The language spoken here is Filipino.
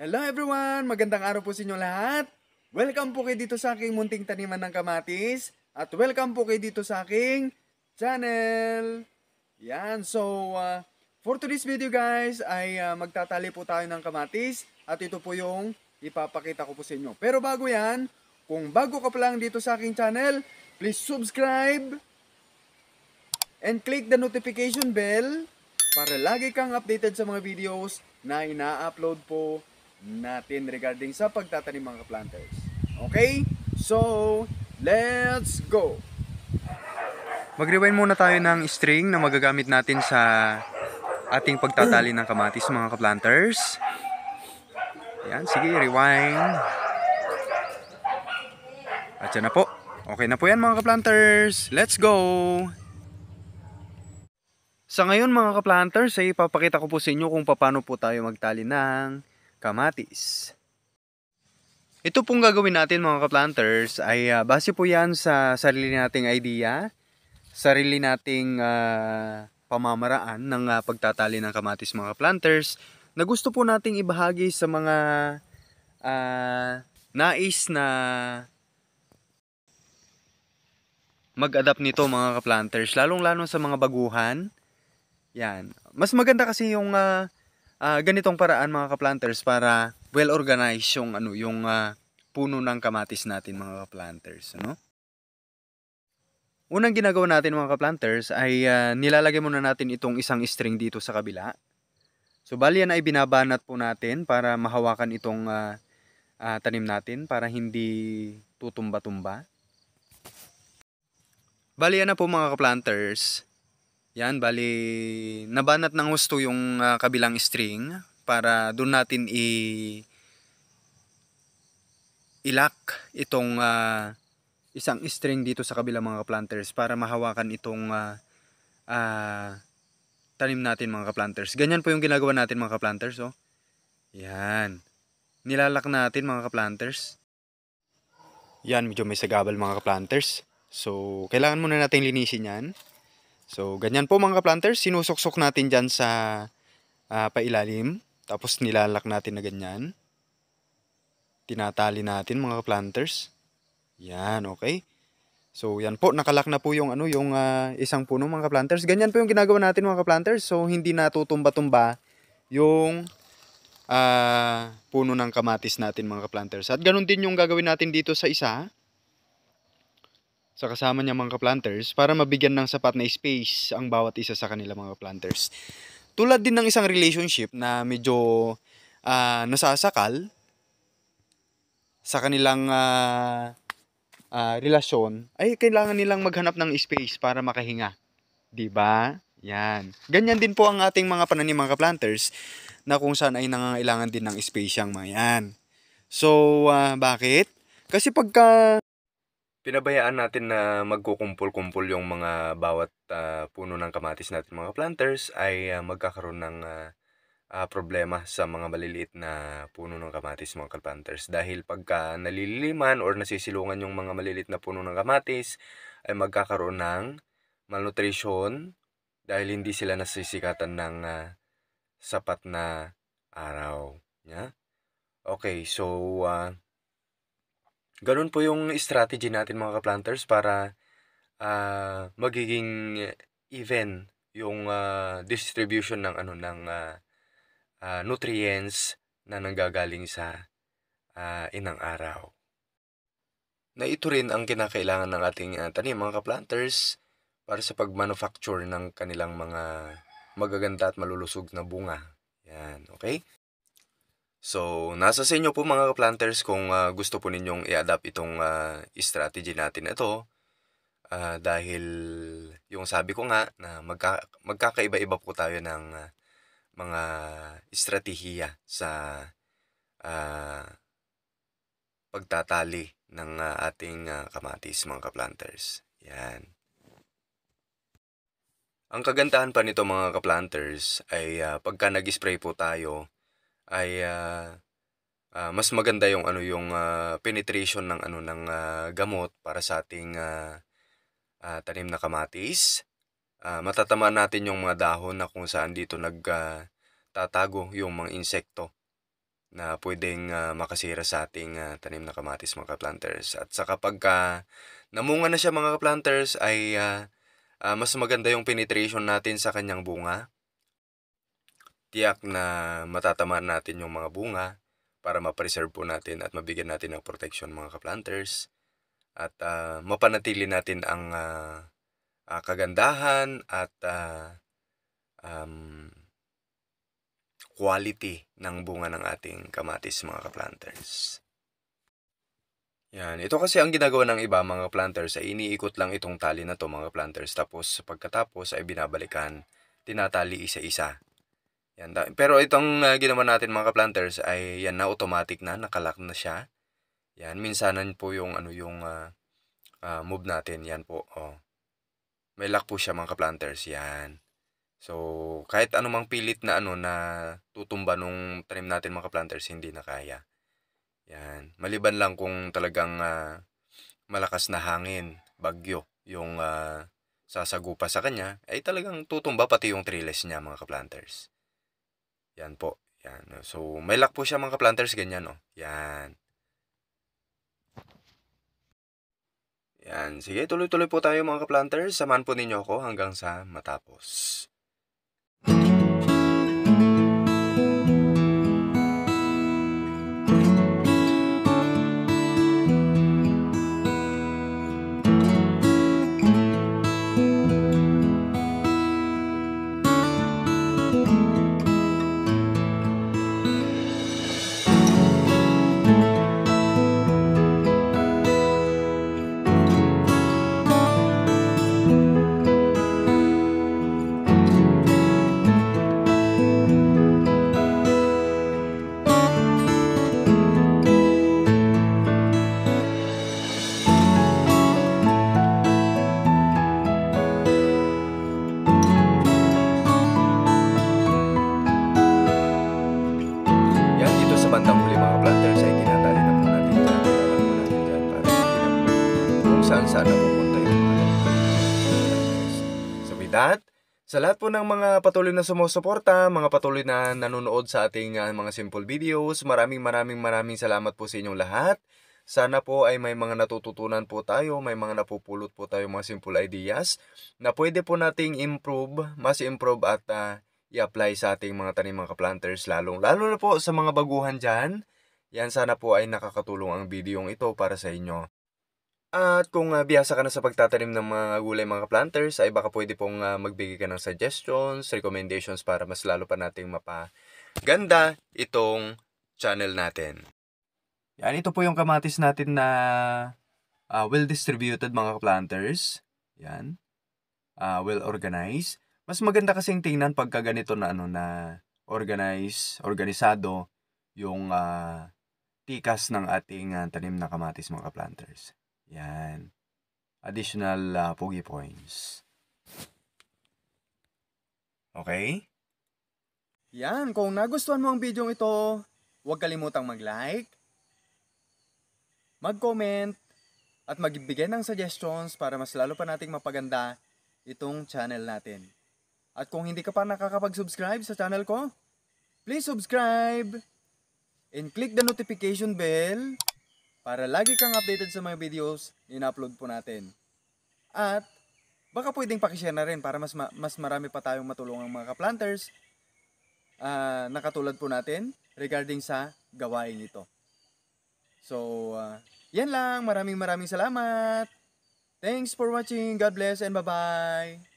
Hello everyone! Magandang araw po sa inyo lahat. Welcome po kayo dito sa aking munting taniman ng kamatis. At welcome po kayo dito sa aking channel. Yan, for today's video guys ay magtatali po tayo ng kamatis. At ito po yung ipapakita ko po sa inyo. Pero bago yan, kung bago ka pa lang dito sa aking channel, please subscribe and click the notification bell para lagi kang updated sa mga videos na ina-upload po natin regarding sa pagtatanim mga planters. Okay? So, let's go! Mag-rewind muna tayo ng string na magagamit natin sa ating pagtatali ng kamatis mga planters. Yan, sige, rewind. At yan na po. Okay na po yan mga planters. Let's go! Sa ngayon mga ka-planters ay ipapakita ko po sa inyo kung paano po tayo magtali ng kamatis. Ito pong gagawin natin mga ka-planters ay base po yan sa sarili nating idea, sarili nating pamamaraan ng pagtatali ng kamatis mga planters na gusto po nating ibahagi sa mga nais na mag-adapt nito mga ka-planters, lalong-lalo sa mga baguhan. Yan. Mas maganda kasi yung ganitong paraan mga ka-planters para well organized yung puno ng kamatis natin mga ka-planters, ano? Unang ginagawa natin mga ka-planters ay nilalagay muna natin itong isang string dito sa kabila. So bali yan ay binabanat po natin para mahawakan itong tanim natin para hindi tutumba-tumba. Bali yan na po mga ka-planters. Yan, bali nabanat ng husto yung kabilang string para doon natin i-lock itong isang string dito sa kabilang mga planters para mahawakan itong tanim natin mga planters. Ganyan po yung ginagawa natin mga planters, oh. Yan. Nilalak natin mga planters. Yan, medyo may sagabal mga planters. So, kailangan muna natin linisin yan. So, ganyan po mga planters, sinusuksok natin dyan sa pailalim. Tapos nilalak natin na ganyan. Tinatali natin mga planters. Yan, okay. So, yan po, nakalak na po yung isang puno mga planters. Ganyan po yung ginagawa natin mga planters. So, hindi natutumba-tumba yung puno ng kamatis natin mga planters. At ganun din yung gagawin natin dito sa isa. Sa kasama niya mga planters para mabigyan ng sapat na space ang bawat isa sa kanila mga planters. Tulad din ng isang relationship na medyo nasasakal sa kanilang relasyon, ay kailangan nilang maghanap ng space para makahinga. 'Di ba? Yan. Ganyan din po ang ating mga pananim mga planters na kung saan ay nangangailangan din ng space yang mga yan. So, bakit? Kasi pagka pinabayaan natin na magkukumpul-kumpul yung mga bawat puno ng kamatis natin mga planters ay magkakaroon ng problema sa mga maliliit na puno ng kamatis mga planters. Dahil pagka nalililiman or nasisilungan yung mga maliliit na puno ng kamatis ay magkakaroon ng malnutrition dahil hindi sila nasisikatan ng sapat na araw. Yeah? Okay, so ganun po yung strategy natin mga ka-planters para magiging even yung distribution ng nutrients na nanggagaling sa inang araw. Na ito rin ang kinakailangan ng ating tanim mga ka-planters para sa pag-manufacture ng kanilang mga magaganda at malulusog na bunga. Yan, okay? So, nasa sa inyo po mga ka-planters kung gusto po ninyong i-adapt itong strategy natin ito. Dahil yung sabi ko nga na magkakaiba-iba po tayo ng mga estratehiya sa pagtatali ng ating kamatis mga ka-planters. Yan. Ang kagandahan pa nito mga ka-planters ay pagka nag-spray po tayo ay mas maganda yung penetration ng gamot para sa ating tanim na kamatis. Matatamaan natin yung mga dahon na kung saan dito nagtatago yung mga insekto. na pwedeng makasira sa ating tanim na kamatis mga ka-planters. At sa kapagka namunga na siya mga ka-planters ay mas maganda yung penetration natin sa kanyang bunga. Tiyak na matatamaan natin yung mga bunga para ma-preserve po natin at mabigyan natin ng protection mga ka-planters. At mapanatili natin ang kagandahan at quality ng bunga ng ating kamatis mga ka-planters. Yan, ito kasi ang ginagawa ng iba mga planters ay iniikot lang itong tali na to mga planters, tapos pagkatapos ay binabalikan, tinatali isa-isa. Yan, pero itong ginawa natin mga planters ay yan na automatic na, nakalock na siya. Yan, minsanan po yung move natin, yan po. Oh. May lock po siya mga planters, yan. So, kahit anumang pilit na na tutumba nung tanim natin mga planters, hindi na kaya. Yan. Maliban lang kung talagang malakas na hangin, bagyo, yung sasagupa sa kanya, ay talagang tutumba pati yung trellis niya mga ka-planters. Yan po. Yan. So, may lock po siya mga ka-planters, ganyan oh. Yan. Yan. Sige, tuloy-tuloy po tayo mga ka-planters. Samahan po ninyo ako hanggang sa matapos. Bandang huli mga planters ay tinatali na po natin dyan. Tinatali po natin dyan para hindi na po kung saan napupunta yung mga planters. So with that, sa lahat po ng mga patuloy na sumusuporta, mga patuloy na nanonood sa ating mga simple videos, maraming salamat po sa inyong lahat. Sana po ay may mga natututunan po tayo, may mga napupulot po tayo mga simple ideas na pwede po nating mas improve at i-apply sa ating mga tanim mga planters, lalo na po sa mga baguhan dyan. Yan, sana po ay nakakatulong ang video ito para sa inyo. At kung bihasa ka na sa pagtatanim ng mga gulay mga planters, ay baka pwede pong magbigay ka ng suggestions, recommendations para mas lalo pa nating mapaganda itong channel natin. Yan, ito po yung kamatis natin na well distributed mga planters. Yan. Well organized. Mas maganda kasing tingnan pagka ganito na na organisado yung tikas ng ating tanim na kamatis mga planters. Yan. Additional pogi points. Okay? Yan, kung nagustuhan mo ang video ito, huwag kalimutang mag-like, mag-comment, at magbigay ng suggestions para mas lalo pa nating mapaganda itong channel natin. At kung hindi ka pa nakakapag-subscribe sa channel ko, please subscribe and click the notification bell para lagi kang updated sa mga videos na in-upload po natin. At baka pwedeng pakishare na rin para mas marami pa tayong matulungang mga ka-planters na katulad po natin regarding sa gawain ito. So, yan lang. Maraming salamat. Thanks for watching. God bless and bye-bye.